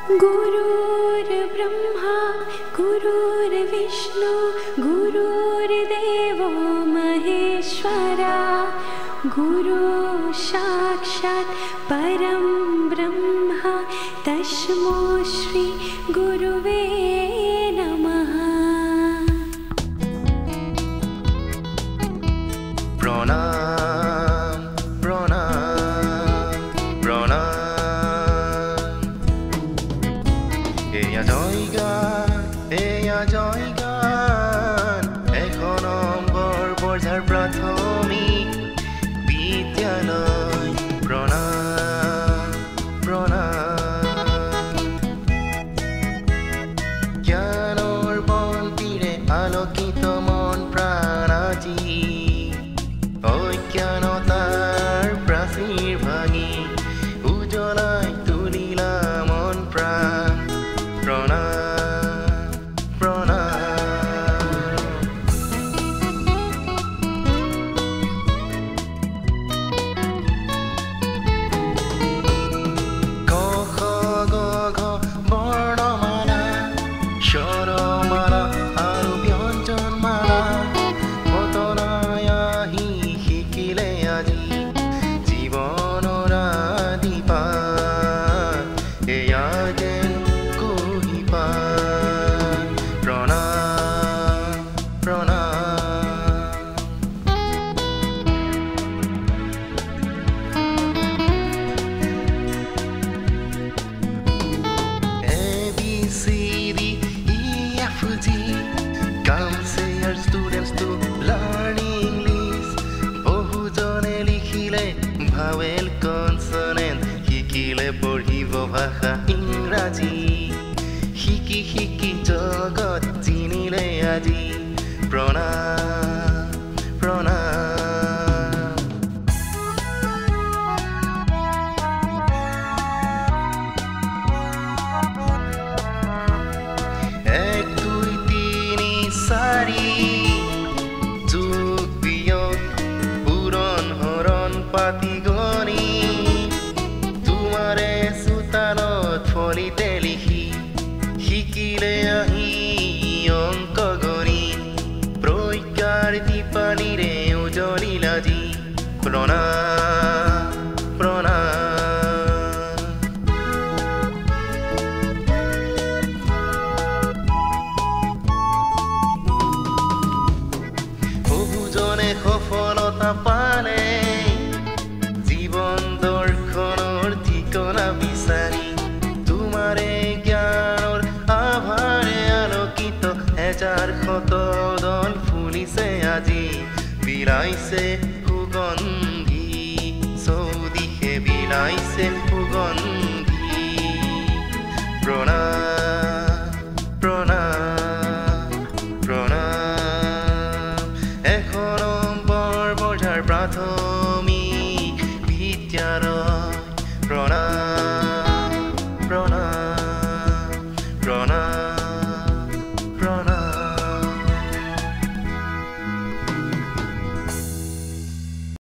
गुरुर्ब्रह्मा गुरुर्विष्णु गुरुर्देवो महेश्वरा गुरु साक्षात् परं ब्रह्म तस्मै श्री गुरुवे नमः। प्रणाम प्रणाम प्रणाम। एया জয়গান এখন নম্বর পর্যার প্রাথমিক বিদ্যালয়। প্রণাম প্রণাম। জ্ঞানৰ বন্তিৰে আলোকিত মন প্ৰাণ আজি অজ্ঞানতাৰ প্ৰাচীৰ ভাঙি উজ্বলাই তুলিলা মন প্ৰাণ। প্ৰণাম প্ৰণাম। ক খ গ ঘ বৰ্ণমালা স্বৰমালা আৰু ব্যঞ্জনমালা পতনাই আহি শিকিলে আজি জীৱনৰ আদিপাঠ। এয়া যেন কুহিপাঠ। প্ৰণাম প্ৰণাম। ABCD EFG Counselor students to learn English বহুজনে লিখিলে ভাৱেল কনসনেন্ট শিকিলে পঢ়িব ভাষা ইংৰাজী শিকি শিকি জগত চিনিলে আজি। প্ৰণাম প্ৰণাম। এক দুই তিনি চাৰি যোগ বিয়োগ পূৰণ হৰণ পাতি গণি তোমাৰে চোতালত ফলিতে লিখি শিকিলে আহি অংক গণিত প্ৰজ্ঞাৰ দীপালিৰে উজলিল আজি। প্ৰণাম প্ৰণাম। বহুজনে সফলতা পালে জীৱন দৰ্শনৰ ঠিকনা বিচাৰি তোমাৰে জ্ঞানৰ আভাৰে আলোকিত হেজাৰ শত দল ফুলিছে আজি বিলাইছে সুগন্ধি চৌদিশে বিলাইছে সুগন্ধি। প্ৰণাম